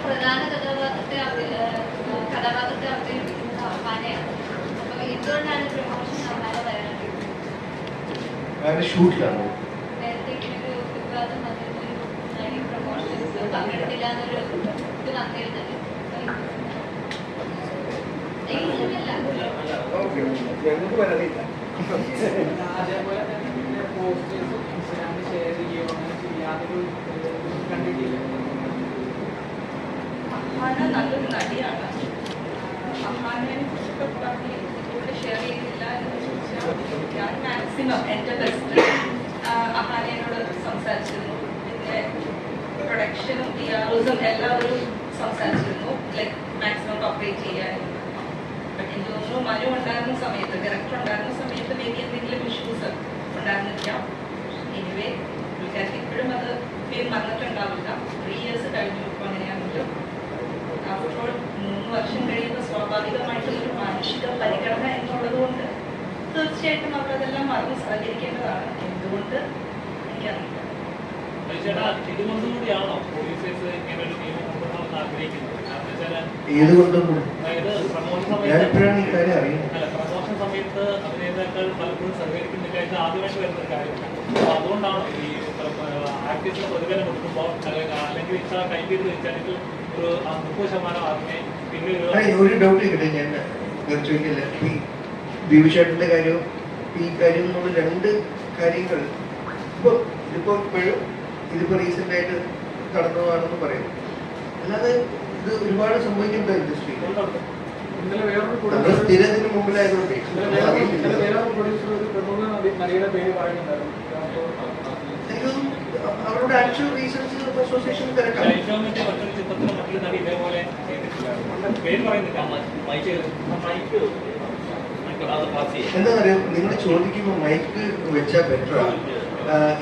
പ്രധാന കഥാപാത്രത്തെ അവതരിപ്പിക്കുന്നത് അമ്മാനെയാണ്. അപ്പൊ എന്തുകൊണ്ടാണ് പ്രൊമോഷൻ അമ്മാനെ വരാനായിട്ട് ഷൂട്ടിലാണ് നേരത്തെ ഇങ്ങനൊരു വിവാദം വന്നിരുന്നൊരു നടി പ്രൊമോഷൻസ് പങ്കെടുത്തില്ല എന്നൊരു ഇത് വന്നിരുന്നത്? ഞങ്ങൾക്ക് പരാതിയില്ല. അതേപോലെ തന്നെ പോസ്റ്റേഴ്സും ഇൻസ്റ്റാഗ്രാമിൽ ഷെയർ ചെയ്യുകയോ അങ്ങനെ ചെയ്യാതൊരു കണ്ടിട്ടില്ല. അമ്മാന നല്ലൊരു നടിയാണ്. അമ്മാനെ കുറിച്ചൊക്കെ പറഞ്ഞ് ഇതുകൂടെ ഷെയർ ചെയ്യുന്നില്ല എന്ന് ചോദിച്ചാൽ ഞാൻ മാക്സിമം എൻ്റെ ബെസ്റ്റ് അമ്മാനോട് സംസാരിച്ചിരുന്നു. പിന്നെ പ്രൊഡക്ഷനും ടിആർസും എല്ലാവരും സംസാരിച്ചിരുന്നു. ലൈക്ക് മാക്സിമം കോപ്പറേറ്റ് ചെയ്യാൻ. എനിക്ക് തോന്നുന്നു മനു ഉണ്ടായിരുന്ന സമയത്ത്, ഡയറക്ടർ ഉണ്ടായിരുന്ന സമയത്ത് മേബി എന്തെങ്കിലും ഇഷ്യൂസ് ഉണ്ടായിരുന്നിരിക്കാം. എനിവേ പുള്ളിക്കാർക്ക് ഇപ്പോഴും അത് ഫീൽ വന്നിട്ടുണ്ടാവില്ല. 3 years കഴിഞ്ഞു. ഇപ്പോൾ അങ്ങനെയാണെങ്കിലും അപ്പോൾ 3 വർഷം കഴിയുമ്പോൾ സ്വാഭാവികമായിട്ടുള്ളൊരു മാനുഷിക പരിഗണന എന്നുള്ളത് കൊണ്ട് തീർച്ചയായിട്ടും അവരതെല്ലാം മറന്ന് സഹകരിക്കേണ്ടതാണ്. എന്തുകൊണ്ട് എനിക്കറിയില്ല. ഏതുകൊണ്ടും ഞാനിപ്പോഴാണ് ഈ കാര്യം അറിയുന്നത്. പ്രമോഷൻ സമയത്ത് അഭിനേതാക്കൾ പലപ്പോഴും സഹകരിക്കുന്നില്ല എന്ന് ആദ്യമായിട്ട് വരുന്നൊരു കാര്യമാണ്. അപ്പോൾ അതുകൊണ്ടാണ് ഈ ആക്ടേഴ്സിന് പ്രതിഫലം കൊടുക്കുമ്പോൾ അല്ലെങ്കിൽ ഇത്ര കൈകരുത് വെച്ചാണെങ്കിൽ ഒരു 30% ആദ്യമേ പിന്നെ ഒരു ഡൗട്ട് കിട്ടെ. ഞാൻ ചോദിക്കില്ല, ഈ ബീവിഷേട്ടന്റെ കാര്യവും ഈ കാര്യം എന്നുള്ള 2 കാര്യങ്ങൾ ഇതിപ്പോ റീസെന്റ് ആയിട്ട് കടന്നതാണെന്ന് പറയും. അല്ലാതെ ഇത് ഒരുപാട് സംഭവിക്കുന്ന ഇൻഡസ്ട്രി സ്ഥിരത്തിന് മുമ്പിലായതുകൊണ്ട് അവരുടെ ആക്ച്വൽ റീസൺസ് അസോസിയേഷൻ തിരക്കാം. എന്താ പറയുക, നിങ്ങൾ ചോദിക്കുമ്പോൾ മൈക്ക് വെച്ചാൽ ബെറ്ററാണ്.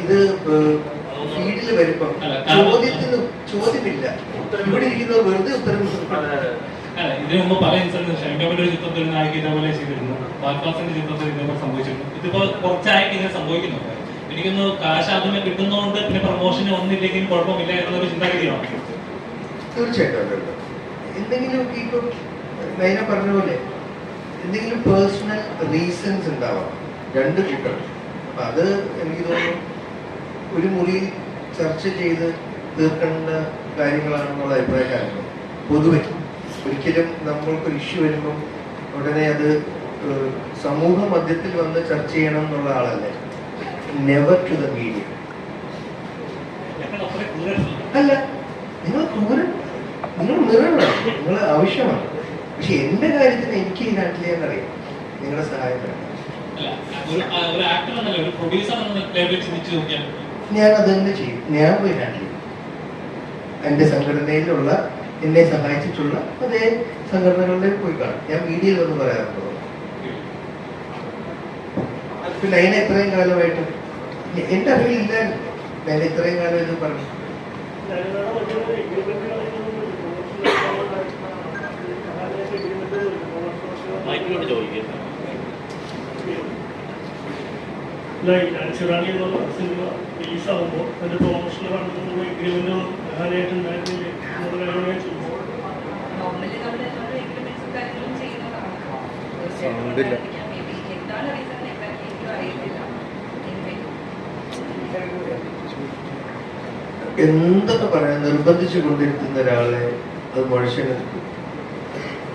ഇത് ഫീൽഡിൽ വരുമ്പം ചോദ്യമില്ല. ഇവിടെ ഇരിക്കുന്നത് വെറുതെ ഉത്തരം. ഇതിനു മുമ്പ് പല ഇൻസിഡൻസ് ഷൈൻഡോമിന്റെ ഒരു ചിത്രത്തിൽ നായിക ഇതേപോലെ ചെയ്തിരുന്നു. ബാൽഫാസിന്റെ ചിത്രത്തിൽ ഇതേപോലെ സംഭവിച്ചിരുന്നു. ഇതിപ്പോ കുറച്ചായിട്ട് ഇങ്ങനെ സംഭവിക്കുന്നുണ്ട്. എനിക്കൊന്ന് കാശ് ആദ്യമേ കിട്ടുന്നതുകൊണ്ട് പിന്നെ പ്രൊമോഷന് വന്നില്ലെങ്കിലും കുഴപ്പമില്ല എന്നുള്ളൊരു ചിന്താഗതിയാണ്. തീർച്ചയായിട്ടും എന്തെങ്കിലും ഇപ്പൊ നൈന പറഞ്ഞ പോലെ എന്തെങ്കിലും പേഴ്സണൽ റീസൺസ് ഉണ്ടാവാം 2 കൂട്ടർ. അപ്പൊ അത് എനിക്ക് തോന്നുന്നു ഒരു മുറി ചർച്ച ചെയ്ത് തീർക്കേണ്ട കാര്യങ്ങളാണെന്നുള്ള അഭിപ്രായക്കാരുണ്ട് പൊതുവെ. ഒരിക്കലും നമ്മൾക്കൊരു ഇഷ്യൂ വരുമ്പം ഉടനെ അത് സമൂഹ മധ്യത്തിൽ വന്ന് ചർച്ച ചെയ്യണം എന്നുള്ള ആളല്ലേ. Never to the media. അല്ല, നിങ്ങൾ ക്രൂരൻ, നിങ്ങൾ നിറമാണ്, നിങ്ങൾ ആവശ്യമാണ്. പക്ഷെ എന്റെ കാര്യത്തിന് എനിക്ക് ഹാൻഡിൽ ചെയ്യാൻ അറിയാം. നിങ്ങളുടെ സഹായം വേണം. ഞാൻ അത് തന്നെ ചെയ്യും. ഞാൻ പോയി ഹാൻഡിൽ ചെയ്യും. എന്റെ സംഘടനയിലുള്ള എന്നെ സഹായിച്ചിട്ടുള്ള അതേ സംഘടനകളിലേക്ക് പോയി കാണും. ഞാൻ മീഡിയയിൽ ഒന്നും പറയാറുണ്ടോ? പിന്നെ അതിനെ ഇത്രയും കാലമായിട്ട് എന്റെ അറിവിലില്ല. ഞാൻ ഇത്രയും കാലം ഇത് പറഞ്ഞു. ചിറാണി എന്നുള്ള സിനിമ റിലീസാകുമ്പോൾ അതിന്റെ പ്രൊമോഷന് പറഞ്ഞിട്ടുള്ള എഗ്രിമെന്റ് ഉണ്ടായിരുന്നില്ലേ എന്നുള്ള കാര്യമായി ചോദിച്ചു. നോർമലി നമ്മൾ എഗ്രിമെന്റ്സും കാര്യങ്ങളും ചെയ്യുന്നതാണ്. എന്താണ് റീസൺ എനിക്കും അറിയത്തില്ല. എന്തൊക്കെ പറയാൻ നിർബന്ധിച്ചു കൊണ്ടിരുത്തുന്ന ഒരാളെ അത് മുഴച്ചെടുക്കും.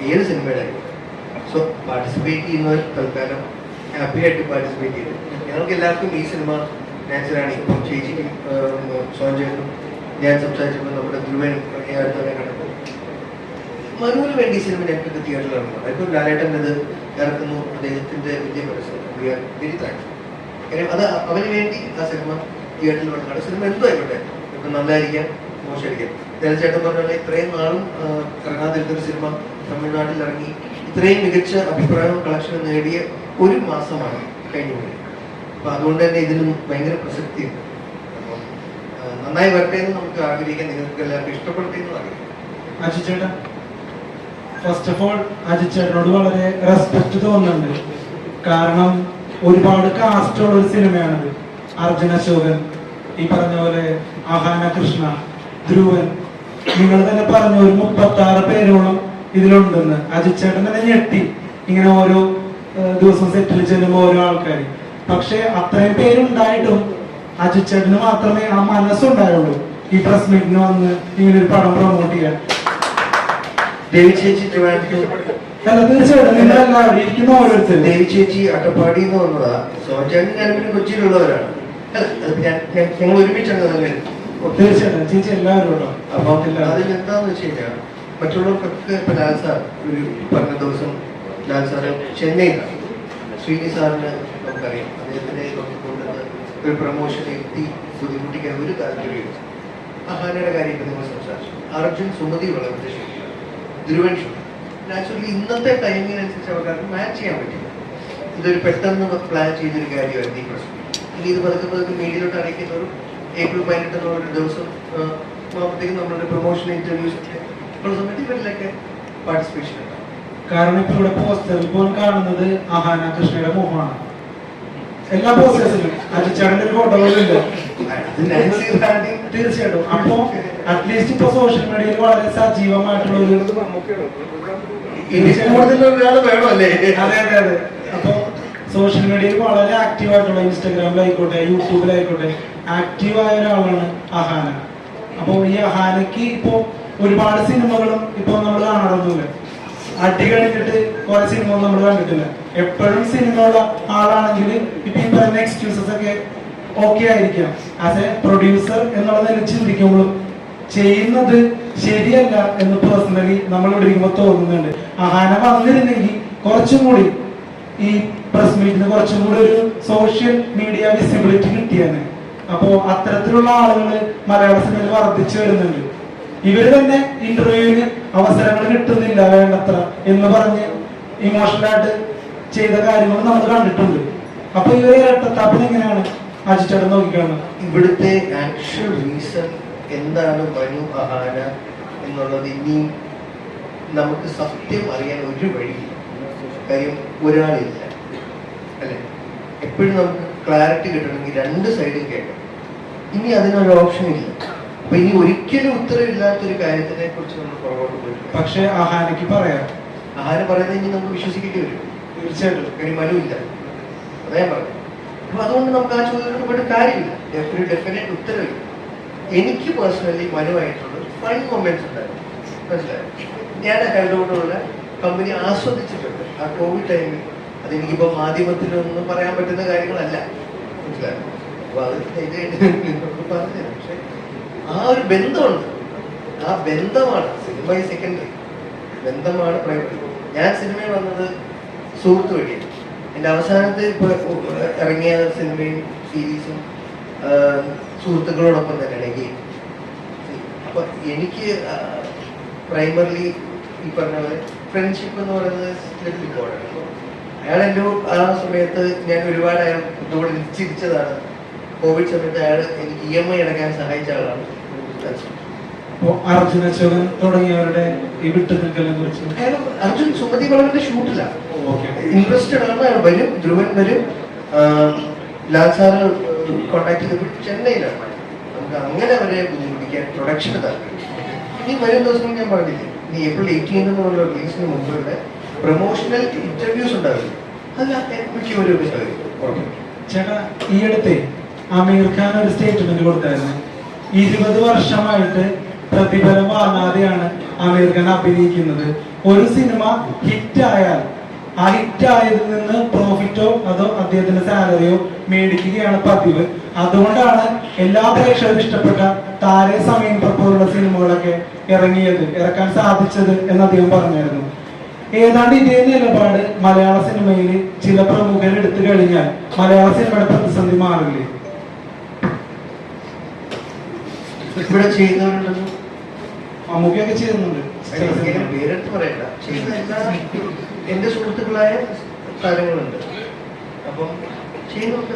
ഏത് സിനിമയിലായിരിക്കും. സോ പാർട്ടിസിപ്പേറ്റ് ചെയ്യുന്നവർ തൽക്കാലം ഹാപ്പി ആയിട്ട് പാർട്ടിസിപ്പേറ്റ് ചെയ്തു. ഞങ്ങൾക്ക് എല്ലാവർക്കും ഈ സിനിമ നാച്ചുറാണ്. ഇപ്പം ചേച്ചിക്കും സോഞ്ചേട്ടനും ഞാൻ സംസാരിച്ചപ്പോൾ നമ്മുടെ ധ്രുവനും അടുത്തവരെ കണ്ടപ്പോൾ മനുവിന് വേണ്ടി ഈ സിനിമ ഞങ്ങൾക്ക് തിയേറ്ററിൽ ഇറങ്ങുന്നു. അതിപ്പോൾ ലാലേട്ടൻ്റെ ഇത് ഇറക്കുന്നു. അദ്ദേഹത്തിൻ്റെ വലിയ മനസ്സിലായി. We are very thanks. കാര്യം അത് അവന് വേണ്ടി ആ സിനിമ തിയേറ്ററിൽ വന്നതാണ്. സിനിമ എന്തോ ആയിക്കോട്ടെ, ഇപ്പം നല്ലതായിരിക്കാം മോശമായിരിക്കാം. ദേവചേട്ടൻ പറഞ്ഞാൽ ഇത്രയും നാളും ഇറങ്ങാതിരുന്നൊരു സിനിമ തമിഴ്നാട്ടിൽ ഇറങ്ങി ഇത്രയും മികച്ച അഭിപ്രായവും കളക്ഷനും നേടിയ 1 മാസമാണ് കഴിഞ്ഞുപോയി. അപ്പൊ അതുകൊണ്ട് തന്നെ ഇതിനും ഭയങ്കര പ്രസക്തിയുണ്ട്. അപ്പം നന്നായി വരട്ടെ എന്ന് നമുക്ക് ആഗ്രഹിക്കാം. നിങ്ങൾക്ക് എല്ലാവർക്കും ഇഷ്ടപ്പെടുത്തി എന്ന് ആഗ്രഹിക്കാം. അജിച്ചേട്ടാ, ഫസ്റ്റ് ഓഫ് ഓൾ അജിച്ചേട്ടനോട് വളരെ റെസ്പെക്ട് തോന്നുന്നുണ്ട്. കാരണം ഒരുപാട് കാസ്റ്റ് ഉള്ള ഒരു സിനിമയാണത്. അർജുന അശോകൻ, ഈ പറഞ്ഞ പോലെ അഹാന കൃഷ്ണ, ധ്രുവൻ, നിങ്ങൾ തന്നെ പറഞ്ഞു ഒരു 36 പേരോളം ഇതിലുണ്ടെന്ന്. അജിത് ചേട്ടൻ തന്നെ ഞെട്ടി ഇങ്ങനെ ഓരോ ദിവസം സെറ്റിൽ ചെല്ലുമ്പോൾ ഓരോ ആൾക്കാർ. പക്ഷെ അത്രയും പേരുണ്ടായിട്ടും അജിത് ചേട്ടന് മാത്രമേ ആ മനസ്സുണ്ടായുള്ളൂ ഈ പ്രസ് മീറ്റിന് വന്ന് ഇങ്ങനെ ഒരു പടം പ്രൊമോട്ട് ചെയ്യാൻ. ദേവി ചേച്ചി ട്രിവാൻഡ്രത്ത്, അല്ല തീർച്ചയായിട്ടും നിങ്ങളെല്ലാവരും ഇരിക്കുന്ന ഓരോരുത്തരും. ദേവി ചേച്ചി അട്ടപ്പാടി എന്ന് വന്നതാ. സോചാൻ ഞാൻ പിന്നെ കൊച്ചിയിലുള്ളവരാണ്. ഞങ്ങൾ ഒരുമിച്ചാണ് തന്നെ. തീർച്ചയായിട്ടും ചേച്ചി എല്ലാവരും ഉണ്ടോ? അപ്പം അതിലെന്താന്ന് വെച്ച് കഴിഞ്ഞാൽ മറ്റുള്ളവർക്കൊക്കെ ഇപ്പൊ ലാൽ സാർ ഒരു പറഞ്ഞ ദിവസം ലാൽ സാറ് ചെന്നൈയിലാണ്. ശ്രീനി സാറിന് നമുക്കറിയാം, അദ്ദേഹത്തിനെ നോക്കിക്കൊണ്ടുവന്ന് ഒരു പ്രൊമോഷൻ എത്തി ബുദ്ധിമുട്ടിക്കാൻ ഒരു താല്പര്യമില്ല. അഹാനയുടെ കാര്യം ഇപ്പൊ നിങ്ങൾ സംസാരിച്ചു. അർജുൻ സുമതി വളരെ ധ്രുവൻ ഷോ നാച്ചുറലി ഇന്നത്തെ ടൈമിനനുസരിച്ച് അവർക്ക് മാച്ച് ചെയ്യാൻ പറ്റില്ല. ഇതൊരു പെട്ടെന്ന് പ്ലാൻ ചെയ്തൊരു കാര്യമായിരുന്നു ഈ പ്രശ്നം. ഇനി ഇത് പതുക്കെ മീഡിയയിലോട്ട് അറിയിക്കുന്നവരും ഏപ്രിൽ 18 എന്നുള്ളൊരു ദിവസം ആകുമ്പോഴത്തേക്കും നമ്മളുടെ പ്രൊമോഷൻ ഇന്റർവ്യൂസ് ഒക്കെ ഉള്ള സമയത്ത് ഇവരിലൊക്കെ പാർട്ടിസിപ്പേഷൻ ഉണ്ടാവും. കാരണം ഇപ്പൊ ഇവിടെ പോസ്റ്ററിൽ പോലും കാണുന്നത് അഹാന കൃഷ്ണയുടെ മുഖമാണ്. എല്ലാ പോസ്റ്റേഴ്സിലും അജിച്ചേട്ടന്റെ ഒരു ഫോട്ടോ പോലും ഇല്ല. തീർച്ചയായിട്ടും. അപ്പോ അറ്റ്ലീസ്റ്റ് ഇപ്പൊ സോഷ്യൽ മീഡിയയിൽ വളരെ സജീവമായിട്ടുള്ള ഒരു വേണമല്ലേ? അതെ അതെ അതെ. അപ്പൊ സോഷ്യൽ മീഡിയയിൽ വളരെ ആക്റ്റീവ് ആയിട്ടുള്ള ഇൻസ്റ്റാഗ്രാമിലായിക്കോട്ടെ യൂട്യൂബിലായിക്കോട്ടെ ആക്റ്റീവായ ഒരാളാണ് അഹാന. അപ്പൊ ഈ അഹാനക്ക് ഇപ്പൊ ഒരുപാട് സിനിമകളും ഇപ്പൊ നമ്മൾ കാണാറൊന്നുമില്ല. അടി കഴിഞ്ഞിട്ട് കുറെ സിനിമ നമ്മൾ കണ്ടിട്ടില്ല. എപ്പോഴും സിനിമയുള്ള ആളാണെങ്കിൽ ഇപ്പൊ ഈ പറയുന്ന എക്സ്ക്യൂസസ് ഒക്കെ ഓക്കെ ആയിരിക്കാം. ആസ് എ പ്രൊഡ്യൂസർ എന്നുള്ളതിൽ ചിന്തിക്കുമ്പോഴും ചെയ്യുന്നത് ശരിയല്ല എന്ന് പേഴ്സണലി നമ്മൾ ഇവിടെ ഇരിക്കുമ്പോൾ തോന്നുന്നുണ്ട്. അഹാന വന്നിരുന്നെങ്കിൽ കുറച്ചും കൂടി ഈ പ്രസ് മീറ്റിന് കുറച്ചും കൂടി ഒരു സോഷ്യൽ മീഡിയ വിസിബിലിറ്റി കിട്ടിയാണ്. അപ്പോ അത്തരത്തിലുള്ള ആളുകൾ മലയാള സിനിമയിൽ വർദ്ധിച്ചു വരുന്നുണ്ട്. ഇവര് തന്നെ ഇന്റർവ്യൂവിന് അവസരങ്ങൾ കിട്ടുന്നില്ല വേണ്ടത്ര എന്ന് പറഞ്ഞ് ഇമോഷണലായിട്ട് ചെയ്ത കാര്യങ്ങൾ നമ്മൾ കണ്ടിട്ടുണ്ട്. അപ്പൊ ഇവരെ ഇരട്ടത്താപ്പിന് എങ്ങനെയാണ് അജിച്ചേട്ടൻ നോക്കിക്കാണുന്നത്? ഇവിടുത്തെ ആക്ച്വൽ റീസൺ എന്താണ് മനു അഹാന എന്നുള്ളത് ഇനിയും നമുക്ക് സത്യം അറിയാൻ ഒരു വഴിയില്ല. കാര്യം ഒരാളില്ല അല്ലെ. എപ്പോഴും നമുക്ക് ക്ലാരിറ്റി കിട്ടണമെങ്കിൽ രണ്ട് സൈഡും കേൾക്കണം. ഇനി അതിനൊരു ഓപ്ഷൻ ഇല്ല. അപ്പൊ ഇനി ഒരിക്കലും ഉത്തരവില്ലാത്തൊരു കാര്യത്തിനെ കുറിച്ച് നമ്മൾ പുറകോട്ട് പോയിട്ടുണ്ട്. പക്ഷെ അഹാനയ്ക്ക് പറയാം. അഹാന പറയുന്നത് ഇനി നമുക്ക് വിശ്വസിക്കേണ്ടി വരും. തീർച്ചയായിട്ടും. കാര്യം മനു ഇല്ല, അതേ പറഞ്ഞു. അപ്പൊ അതുകൊണ്ട് നമുക്ക് ആ ചോദ്യത്തിന് പോയിട്ട് കാര്യമില്ല. ഒരു ഡെഫിനറ്റ് ഉത്തരവില്ല. എനിക്ക് പേഴ്സണലി മനുവായിട്ടുള്ള ഫൺ മൊമെന്റ്സ് ഉണ്ടായിരുന്നു. മനസ്സിലായോ? ഞാൻ അയാളോടുള്ള കമ്പനി ആസ്വദിച്ചിട്ടുണ്ട് ആ കോവിഡ് ടൈമിൽ. അതെനിക്കിപ്പോ മാധ്യമത്തിലൊന്നും പറയാൻ പറ്റുന്ന കാര്യങ്ങളല്ല. മനസ്സിലായോ? അപ്പൊ അത് പറഞ്ഞു. പക്ഷെ ആ ഒരു ബന്ധമുണ്ട്. ആ ബന്ധമാണ് സിനിമ സെക്കൻഡറി, ബന്ധമാണ് പ്രൈമറി. ഞാൻ സിനിമയിൽ വന്നത് സുഹൃത്ത് വഴിയാണ്. എൻ്റെ അവസാനത്തെ ഇപ്പൊ ഇറങ്ങിയ സിനിമയും സീരീസും സുഹൃത്തുക്കളോടൊപ്പം തന്നെയാണ് ഗെയിം. അപ്പൊ എനിക്ക് പ്രൈമറിലി ഈ പറഞ്ഞ പോലെ ഫ്രണ്ട്ഷിപ്പ് എന്ന് പറയുന്നത് ഇമ്പോർട്ടൻ്റ്. അപ്പോൾ അയാൾ എൻ്റെ ആ സമയത്ത് ഞാൻ ഒരുപാട് അയാൾ ഇതോടെ ചിരിച്ചതാണ്. കോവിഡ് സമയത്ത് അയാൾ എനിക്ക് EMI അടയ്ക്കാൻ സഹായിച്ച ആളാണ്. അർജുൻ അശോകൻ തുടങ്ങിയവരുടെ ഈ വിട്ടുനിൽക്കലിനെ കുറിച്ച് അർജുൻ സുമതി വളവിന്റെ ഷൂട്ടില്ല ഇൻട്രസ്റ്റഡ് ആണ്. അയാൾ വരും, ധ്രുവൻ വരും. ലാൽ സാറ് കോണ്ടാക്ട് ചെയ്തപ്പോൾ ചെന്നൈയിലാണ്. നമുക്ക് അങ്ങനെ വരെ ബുദ്ധിമുട്ടിക്കാൻ പ്രൊഡക്ഷന് താല്പര്യം. ഇനി വരും ദിവസം ഞാൻ പറഞ്ഞില്ലേ, ഇനി April 18 എന്നുള്ള റിലീസിന് മുമ്പുള്ള പ്രൊമോഷണൽ ഇന്റർവ്യൂസ് ഉണ്ടാവില്ല. അത് മിക്ക ഒരു ചേട്ടാ ഈ അടുത്ത് അമീർ ഖാൻ ഒരു സ്റ്റേറ്റ്മെന്റ് കൊടുത്തായിരുന്നു. 20 വർഷമായിട്ട് പ്രതിഫലം വാങ്ങാതെയാണ് അമീർ ഖാൻ അഭിനയിക്കുന്നത്. ഒരു സിനിമ ഹിറ്റ് ആയാൽ ആ ഹിറ്റ് ആയതിൽ നിന്ന് പ്രോഫിറ്റോ അതോ അദ്ദേഹത്തിന്റെ സാലറിയോ മേടിക്കുകയാണ് പതിവ്. അതുകൊണ്ടാണ് എല്ലാ പ്രേക്ഷകരും ഇഷ്ടപ്പെട്ട താരേ സമയം പോലുള്ള സിനിമകളൊക്കെ ഇറക്കാൻ സാധിച്ചത് എന്ന് അദ്ദേഹം പറഞ്ഞായിരുന്നു. ഏതാണ്ട് ഇതേ നിലപാട് മലയാള സിനിമയിൽ ചില പ്രമുഖർ എടുത്തു കഴിഞ്ഞാൽ മലയാള സിനിമയുടെ പ്രതിസന്ധി മാറില്ലേ? ഇവിടെ ചെയ്യുന്നവരുണ്ടല്ലോ, മമ്മൂക്കയൊക്കെ ചെയ്യുന്നുണ്ട്. പേരെടുത്ത് പറയണ്ട, ചെയ്യുന്ന എല്ലാ എന്റെ സുഹൃത്തുക്കളായ താരങ്ങളുണ്ട്. അപ്പം ചെയ്യുന്നുണ്ട്.